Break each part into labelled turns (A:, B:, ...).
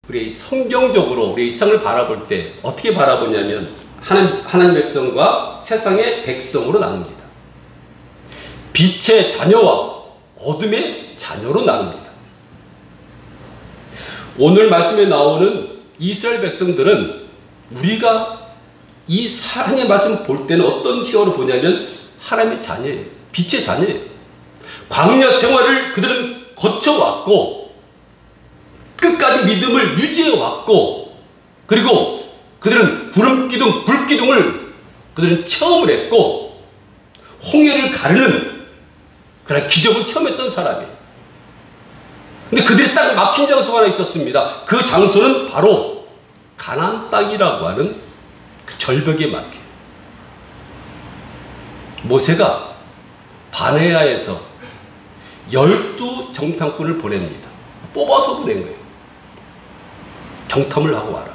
A: 우리 성경적으로 우리 세상을 바라볼 때 어떻게 바라보냐면 하나님 백성과 세상의 백성으로 나눕니다. 빛의 자녀와 어둠의 자녀로 나눕니다. 오늘 말씀에 나오는 이스라엘 백성들은 우리가 이 하나님의 말씀을 볼 때는 어떤 시각으로 보냐면 하나님의 자녀예요. 빛의 자녀예요. 광야 생활을 그들은 거쳐왔고 끝까지 믿음을 유지해왔고 그리고 그들은 구름기둥, 불기둥을 그들은 체험을 했고 홍해를 가르는 그런 기적을 체험했던 사람이에요. 근데 그들이 딱 막힌 장소가 하나 있었습니다. 그 장소는 바로 가나안 땅이라고 하는 그 절벽에 막혀요. 모세가 바네아에서 12 정탐꾼을 보냅니다. 뽑아서 보낸 거예요. 정탐을 하고 와라.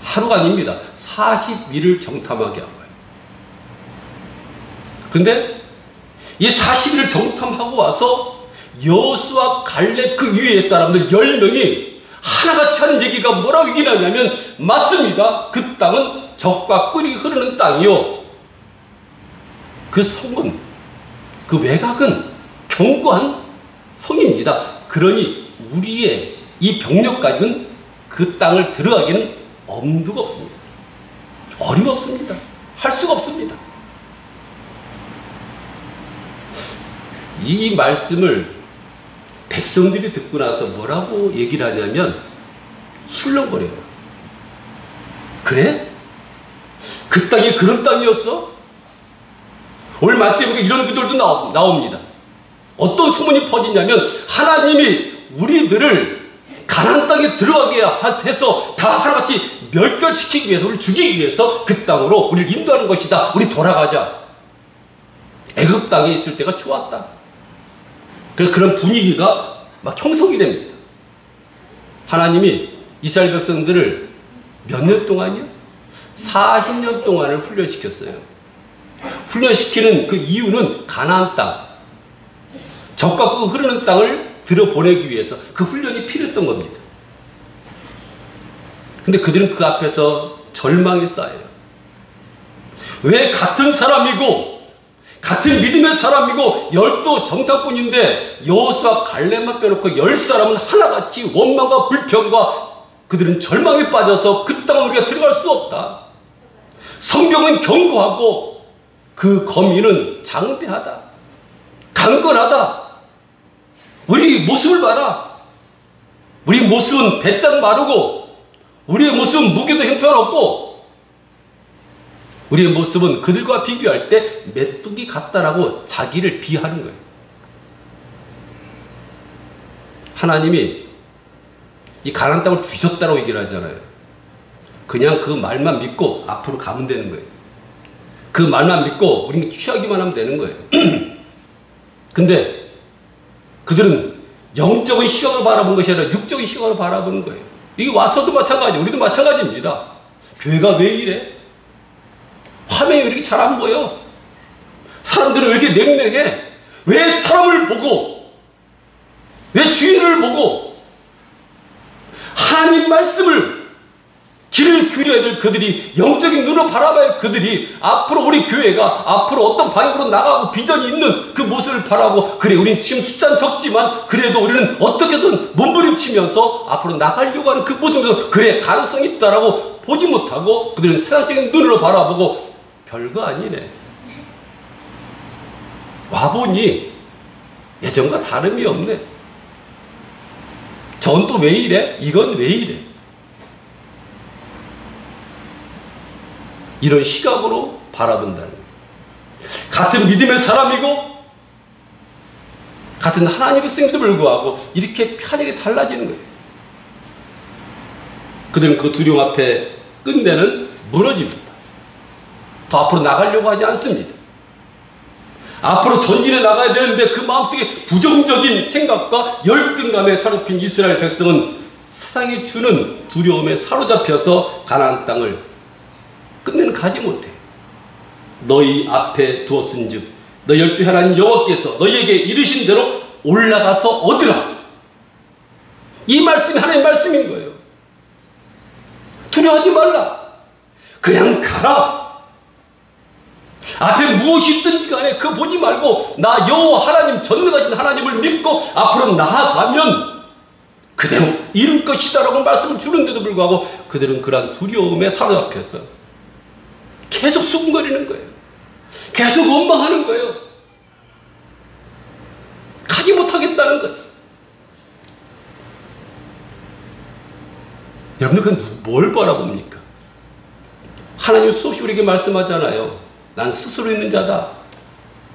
A: 하루가 아닙니다. 40일을 정탐하게 한 거예요. 근데 이 40일을 정탐하고 와서 여호수아 갈렙 그 위에 사람들 10명이 하나같이 하는 얘기가 뭐라고 얘기를 하냐면 맞습니다. 그 땅은 젖과 꿀이 흐르는 땅이요. 그 성은 그 외곽은 견고한 성입니다. 그러니 우리의 이 병력 가지고는 그 땅을 들어가기는 엄두가 없습니다. 어림없습니다. 할 수가 없습니다. 이 말씀을 백성들이 듣고 나서 뭐라고 얘기를 하냐면 술렁거려요. 그래? 그 땅이 그런 땅이었어? 오늘 말씀에 보니까 이런 구절도 나옵니다. 어떤 소문이 퍼지냐면 하나님이 우리들을 가나안 땅에 들어가게 해서 다 하나같이 멸절시키기 위해서 우리를 죽이기 위해서 그 땅으로 우리를 인도하는 것이다. 우리 돌아가자. 애굽 땅에 있을 때가 좋았다. 그래서 그런 분위기가 막 형성이 됩니다. 하나님이 이스라엘 백성들을 몇 년 동안이요? 40년 동안을 훈련시켰어요. 훈련시키는 그 이유는 가나안 땅, 젖과 꿀이 흐르는 땅을 들어보내기 위해서 그 훈련이 필요했던 겁니다. 근데 그들은 그 앞에서 절망에 쌓여요. 왜 같은 사람이고 같은 믿음의 사람이고 12 정탐꾼인데 여호수아 갈렙만 빼놓고 10사람은 하나같이 원망과 불평과 그들은 절망에 빠져서 그 땅을 우리가 들어갈 수 없다. 성경은 경고하고 그 거민은 장대하다. 강건하다. 우리 모습을 봐라. 우리 모습은 배짱 마르고 우리의 모습은 무게도 형편없고 우리의 모습은 그들과 비교할 때 메뚜기 같다라고 자기를 비하하는 거예요. 하나님이 이 가나안 땅을 주셨다라고 얘기를 하잖아요. 그냥 그 말만 믿고 앞으로 가면 되는 거예요. 그 말만 믿고 우리는 취하기만 하면 되는 거예요. 근데 그들은 영적인 시각으로 바라본 것이 아니라 육적인 시각으로 바라보는 거예요. 이게 와서도 마찬가지예요. 우리도 마찬가지입니다. 교회가 왜 이래? 화면이 왜 이렇게 잘 안 보여? 사람들은 왜 이렇게 냉랭해? 왜 사람을 보고 왜 주인을 보고 하나님 말씀을 길을 기울여야 될 그들이 영적인 눈으로 바라봐야 그들이 앞으로 우리 교회가 앞으로 어떤 방향으로 나가고 비전이 있는 그 모습을 바라고 그래 우리는 지금 숫자는 적지만 그래도 우리는 어떻게든 몸부림치면서 앞으로 나가려고 하는 그 모습에서 그래 가능성이 있다라고 보지 못하고 그들은 세상적인 눈으로 바라보고 별거 아니네. 와보니 예전과 다름이 없네. 전 또 왜 이래? 이건 왜 이래? 이런 시각으로 바라본다는 거예요. 같은 믿음의 사람이고 같은 하나님의 백성임에도 불구하고 이렇게 편하게 달라지는 거예요. 그들은 그 두려움 앞에 끝내는 무너집니다. 더 앞으로 나가려고 하지 않습니다. 앞으로 전진해 나가야 되는데 그 마음속에 부정적인 생각과 열등감에 사로잡힌 이스라엘 백성은 세상이 주는 두려움에 사로잡혀서 가나안 땅을 끝내는 가지 못해. 너희 앞에 두었은즉 너 열주 하나님 여호와께서 너희에게 이르신 대로 올라가서 얻으라. 이 말씀이 하나님의 말씀인 거예요. 두려워하지 말라. 그냥 가라. 앞에 무엇이 있든지 간에 그거 보지 말고 나 여호와 하나님, 전능하신 하나님을 믿고 앞으로 나아가면 그대로 이룰 것이다 라고 말씀을 주는데도 불구하고 그들은 그러한 두려움에 사로잡혀서 계속 수군거리는 거예요. 계속 원망하는 거예요. 가지 못하겠다는 거예요. 여러분들 그건 뭘 바라봅니까? 하나님 수없이 우리에게 말씀하잖아요. 난 스스로 있는 자다.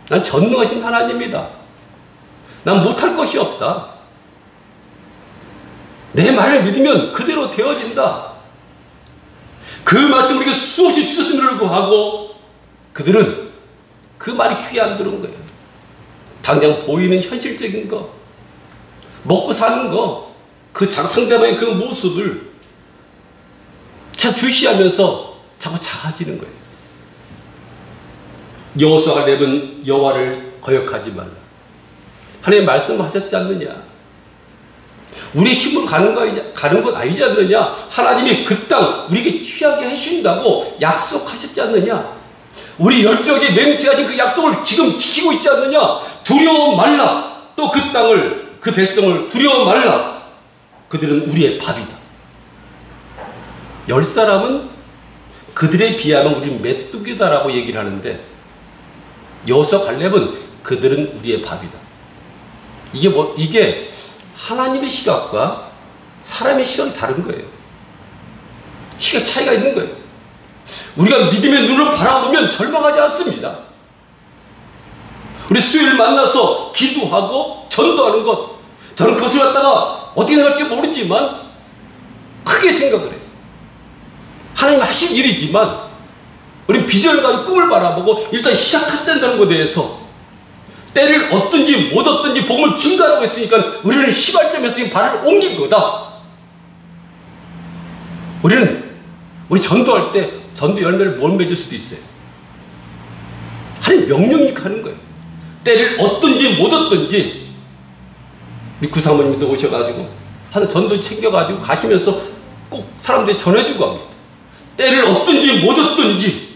A: 난 전능하신 하나님이다. 난 못할 것이 없다. 내 말을 믿으면 그대로 되어진다. 그 말씀 우리가 수없이 주셨음에도 불구하고 그들은 그 말이 귀에 안 들어온 거예요. 당장 보이는 현실적인 거, 먹고 사는 거, 그 상대방의 그 모습을 계속 주시하면서 자꾸 작아지는 거예요. 여호수아가 렙은 여호와를 거역하지 말라. 하나님 말씀하셨지 않느냐? 우리의 힘으로 가는 것 아니지 않느냐? 하나님이 그 땅 우리에게 취하게 해주신다고 약속하셨지 않느냐? 우리 열정에 맹세하신 그 약속을 지금 지키고 있지 않느냐? 두려워 말라. 또 그 땅을, 그 백성을 두려워 말라. 그들은 우리의 밥이다. 10사람은 그들에 비하면 우리는 메뚜기다라고 얘기를 하는데 여호수아 갈렙은 그들은 우리의 밥이다. 이게 하나님의 시각과 사람의 시각이 다른 거예요. 시각 차이가 있는 거예요. 우리가 믿음의 눈으로 바라보면 절망하지 않습니다. 우리 수요일 만나서 기도하고 전도하는 것, 저는 그것을 갖다가 어떻게 생각할지 모르지만 크게 생각을 해요. 하나님 하신 일이지만 우리 비전을 가지고 꿈을 바라보고 일단 시작한다는 것에 대해서 때를 얻든지 못 얻든지 복음을 증가하고 있으니까 우리는 시발점에서 발을 옮긴 거다. 우리 전도할 때 전도 열매를 못 맺을 수도 있어요. 하나님 명령이 가는 거예요. 때를 얻든지 못 얻든지 우리 구사모님도 오셔가지고 하나 전도 챙겨가지고 가시면서 꼭 사람들이 전해주고 합니다. 때를 얻든지 못 얻든지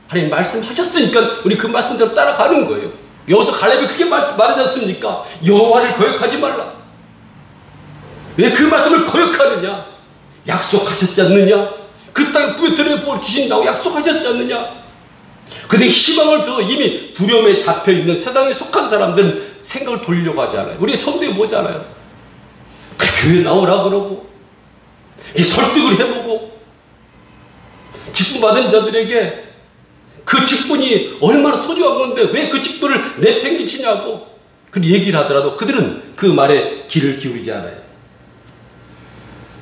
A: 하나님 말씀하셨으니까 우리 그 말씀대로 따라가는 거예요. 여기서 갈렙이 그렇게 말하지 않습니까? 여호와를 거역하지 말라. 왜 그 말씀을 거역하느냐? 약속하셨지 않느냐? 그 땅에 뿌리들의 복을 주신다고 약속하셨지 않느냐? 근데 희망을 줘서 이미 두려움에 잡혀있는 세상에 속한 사람들은 생각을 돌리려고 하지 않아요. 우리가 전도해 보잖아요. 그 교회 나오라 그러고 설득을 해보고 직분 받은 자들에게 그 직분이 얼마나 소중한 건데 왜 그 직분을 내팽개치냐고 그 얘기를 하더라도 그들은 그 말에 귀를 기울이지 않아요.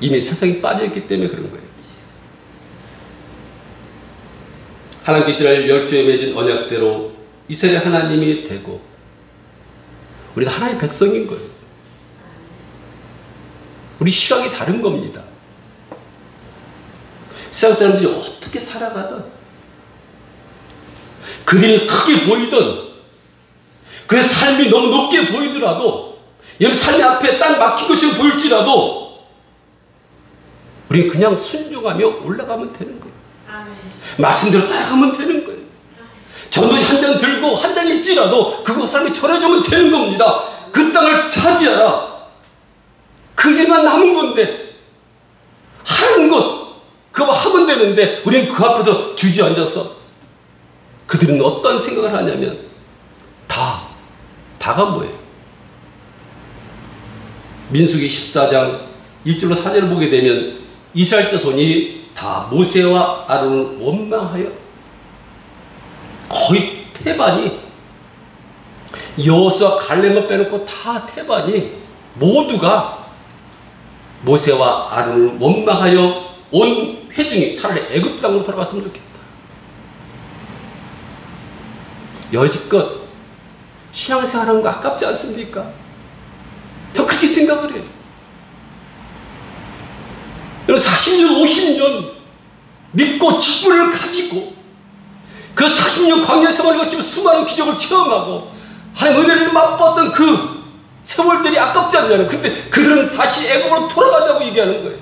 A: 이미 세상에 빠져있기 때문에 그런 거예요. 하나님께 이스라엘 열조에 맺은 언약대로 이스라엘 하나님이 되고 우리는 하나님의 백성인 거예요. 우리 시각이 다른 겁니다. 세상 사람들이 어떻게 살아가든 그들이 크게 보이든 그 삶이 너무 높게 보이더라도 여러분 삶이 앞에 딱 막힌 것처럼 보일지라도 우리 그냥 순종하며 올라가면 되는 거예요. 말씀대로 따라가면 되는 거예요. 전도지 한 장 들고 한 장 읽지라도 그거 사람이 전해주면 되는 겁니다. 그 땅을 차지하라. 그게만 남은 건데 하는 것 그거 하면 되는데 우리는 그 앞에서 주저앉아서 그들은 어떤 생각을 하냐면 다가 뭐예요? 민수기 14장 1절로 4절을 보게 되면 이스라엘 자손이 다 모세와 아론을 원망하여 거의 태반이 여호수아 갈렙만 빼놓고 다 태반이 모두가 모세와 아론을 원망하여 온 회중이 차라리 애굽 땅으로 돌아갔으면 좋겠다. 여지껏 신앙생활하는 거 아깝지 않습니까? 저 그렇게 생각을 해요. 40년, 50년 믿고 직분을 가지고 그 40년 광야 생활을 거치고 수많은 기적을 체험하고 하나님의 은혜를 맛봤던 그 세월들이 아깝지 않냐는. 근데 그들은 다시 애굽으로 돌아가자고 얘기하는 거예요.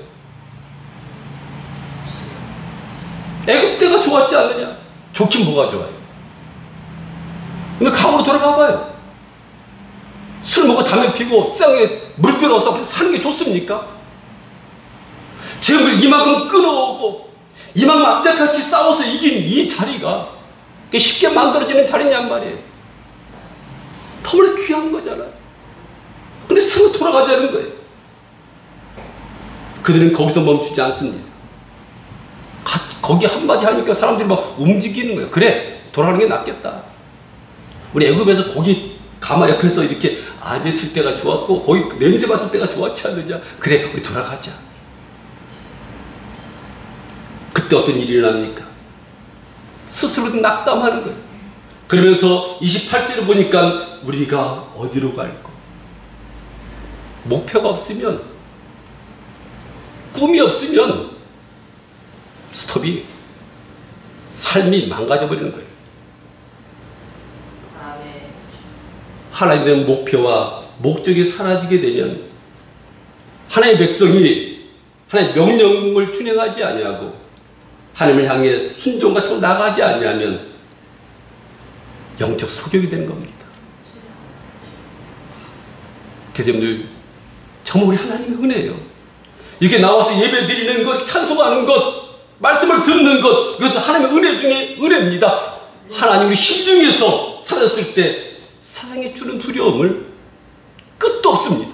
A: 애굽 때가 좋았지 않느냐? 좋긴 뭐가 좋아요? 근데 강으로 돌아가 봐요. 술 먹고 담배 피고 세상에 물들어서 사는 게 좋습니까? 제국을 이만큼 끊어오고 이만큼 악착같이 싸워서 이긴 이 자리가 쉽게 만들어지는 자리냔 말이에요. 너무나 귀한 거잖아요. 근데 서로 돌아가자는 거예요. 그들은 거기서 멈추지 않습니다. 거기 한마디 하니까 사람들이 막 움직이는 거예요. 그래, 돌아가는 게 낫겠다. 우리 애굽에서 거기 가마 옆에서 이렇게 앉았을 때가 좋았고 거기 냄새 맡을 때가 좋았지 않느냐. 그래, 우리 돌아가자. 그때 어떤 일이 일어납니까? 스스로 낙담하는 거예요. 그러면서 28절을 보니까 우리가 어디로 갈까? 목표가 없으면, 꿈이 없으면 스톱이, 삶이 망가져버리는 거예요. 하나님의 목표와 목적이 사라지게 되면 하나님의 백성이 하나님의 명령을 준행하지 아니하고 하나님을 향해 순종과 처럼 나가지 아니하면 영적 소격이 되는 겁니다. 그래서 여러분들 정말 우리 하나님의 은혜예요. 이렇게 나와서 예배 드리는 것, 찬송하는 것, 말씀을 듣는 것, 이것도 하나님의 은혜 중에 은혜입니다. 하나님 우리 심중에서 사라졌을 때 세상에 주는 두려움을 끝도 없습니다.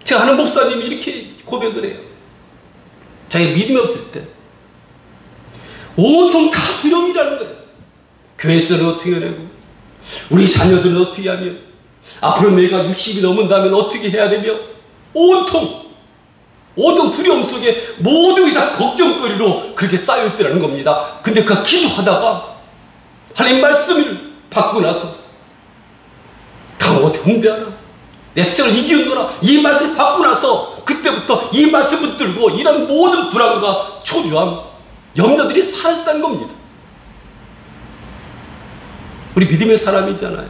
A: 제가 아는 목사님이 이렇게 고백을 해요. 자기 믿음이 없을 때 온통 다 두려움이라는 거예요. 교회에서는 어떻게 하냐고, 우리 자녀들은 어떻게 하며, 앞으로 내가 60이 넘은다면 어떻게 해야 되며, 온통 두려움 속에 모든 게 다 걱정거리로 그렇게 쌓여있더라는 겁니다. 근데 그 기도하다가 하나님 말씀을 받고 나서 강하고 경배하라, 내 세상을 이기노라, 이 말씀을 받고 나서 그때부터 이 말씀 붙들고 이런 모든 불안과 초조함, 염려들이 사라졌다는 겁니다. 우리 믿음의 사람이잖아요.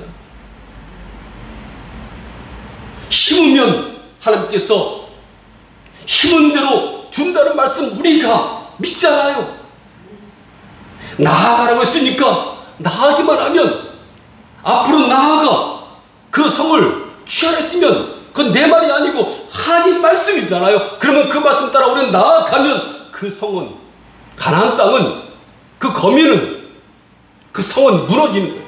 A: 힘으면 하나님께서 힘은 대로 준다는 말씀 우리가 믿잖아요. 나아가라고 했으니까 나아가기만 하면, 앞으로 나아가 그 성을 취하했으면 그건 내 말이 아니고 하나님 말씀이잖아요. 그러면 그 말씀 따라 우리는 나아가면 그 성은, 가나안 땅은, 그 거민은, 그 성은 무너지는 거예요.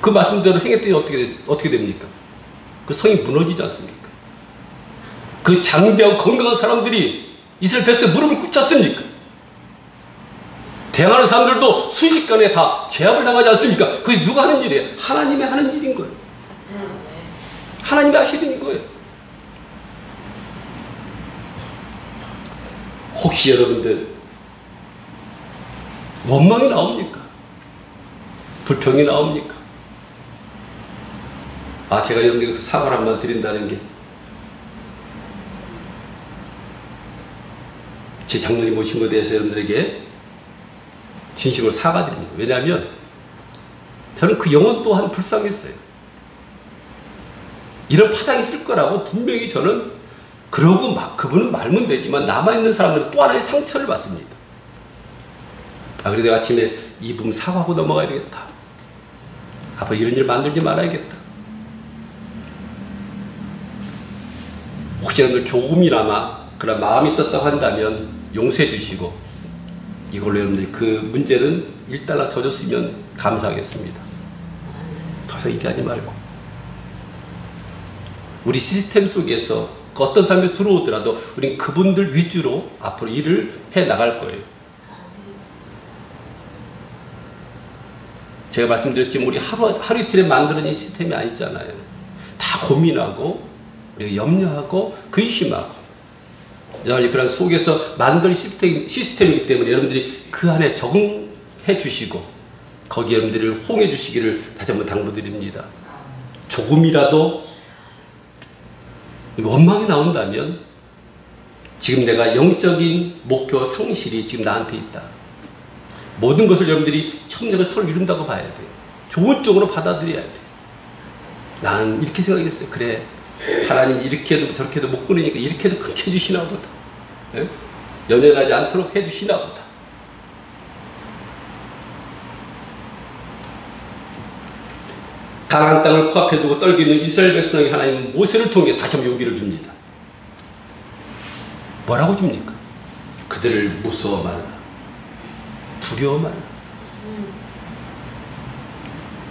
A: 그 말씀대로 행했더니 어떻게 됩니까? 그 성이 무너지지 않습니까? 그 장대하고 건강한 사람들이 이스라엘 백성의 무릎을 꿇쳤습니까? 대항하는 사람들도 순식간에 다 제압을 당하지 않습니까? 그게 누가 하는 일이에요? 하나님이 하는 일인 거예요. 하나님이 하시는 거예요. 혹시 여러분들 원망이 나옵니까? 불평이 나옵니까? 제가 여러분들에게 그 사과를 한번 드린다는 게, 제 장로님 모신 것에 대해서 여러분들에게 진심으로 사과드립니다. 왜냐하면 저는 그 영혼 또한 불쌍했어요. 이런 파장이 있을 거라고 분명히 저는, 그러고 그분은 말면 되지만 남아있는 사람들은 또 하나의 상처를 받습니다. 그래서 내가 아침에 이 부분 사과하고 넘어가야 되겠다. 앞으로 이런 일 만들지 말아야겠다. 혹시 여러분들 조금이나마 그런 마음이 있었다고 한다면 용서해 주시고, 이걸로 여러분들 그 문제는 일단락 져줬으면 감사하겠습니다. 더 이상 얘기하지 말고, 우리 시스템 속에서 그 어떤 사람이 들어오더라도 우린 그분들 위주로 앞으로 일을 해 나갈 거예요. 제가 말씀드렸지만 우리 하루 이틀에 만들어진 시스템이 아니잖아요. 다 고민하고 우리가 염려하고 근심하고 그런 속에서 만든 시스템이기 때문에 여러분들이 그 안에 적응해 주시고 거기에 여러분들을 호응해 주시기를 다시 한번 당부드립니다. 조금이라도 원망이 나온다면 지금 내가 영적인 목표 상실이 지금 나한테 있다. 모든 것을 여러분들이 협력을 서로 이룬다고 봐야 돼요. 좋은 쪽으로 받아들여야 돼요. 나는 이렇게 생각했어요. 그래, 하나님 이렇게 해도 저렇게 해도 못 끊으니까 이렇게 해도 그렇게 해주시나 보다. 예? 연연하지 않도록 해주시나 보다. 가나안 땅을 코앞에 두고 떨기는 이스라엘 백성이 하나님은 모세를 통해 다시 한번 용기를 줍니다. 뭐라고 줍니까? 그들을 무서워 말라. 두려워 말라.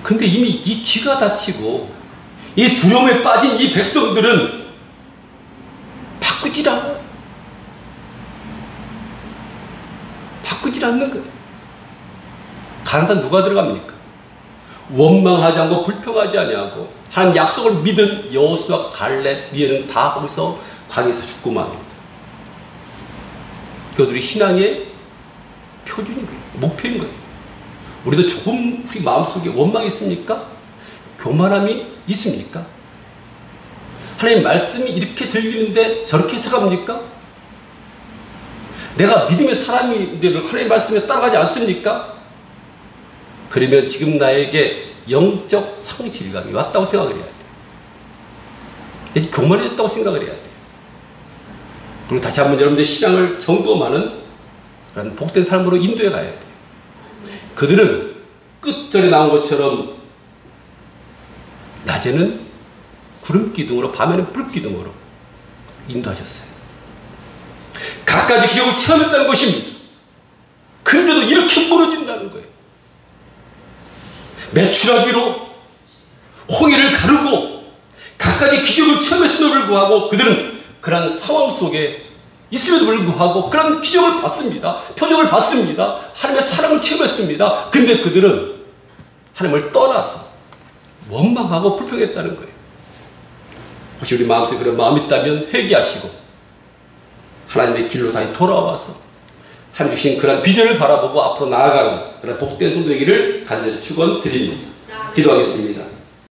A: 근데 이미 이 귀가 닫히고 이 두려움에 빠진 이 백성들은 바꾸질 않아요. 바꾸질 않는 거예요. 가나안 땅 누가 들어갑니까? 원망하지 않고 불평하지 아니하고 하나님 약속을 믿은 여호수아, 갈렙, 미에는 다 거기서 광야에서 죽고 맙니다. 그들이 신앙의 표준인 거예요. 목표인 거예요. 우리도 조금 우리 마음속에 원망이 있습니까? 교만함이 있습니까? 하나님 말씀이 이렇게 들리는데 저렇게 해석합니까? 내가 믿음의 사람인데 하나님 말씀에 따라가지 않습니까? 그러면 지금 나에게 영적 상실감이 왔다고 생각을 해야 돼. 교만해졌다고 생각을 해야 돼. 그리고 다시 한번 여러분들의 신앙을 점검하는 그런 복된 삶으로 인도해 가야 돼. 그들은 끝절에 나온 것처럼 낮에는 구름 기둥으로 밤에는 불 기둥으로 인도하셨어요. 갖가지 기적을 체험했다는 것입니다. 근데도 이렇게 무너진다는 거예요. 메추라기로 홍해를 가르고 갖가지 기적을 체험했음에도 불구하고 그들은 그런 상황 속에 있음에도 불구하고 그런 기적을 봤습니다. 표적을 봤습니다. 하나님의 사랑을 체험했습니다. 근데 그들은 하나님을 떠나서 원망하고 불평했다는 거예요. 혹시 우리 마음속에 그런 마음이 있다면 회개하시고 하나님의 길로 다시 돌아와서 하나님 주신 그런 비전을 바라보고 앞으로 나아가는 그런 복된 성도 되기를 간절히 축원드립니다. 기도하겠습니다.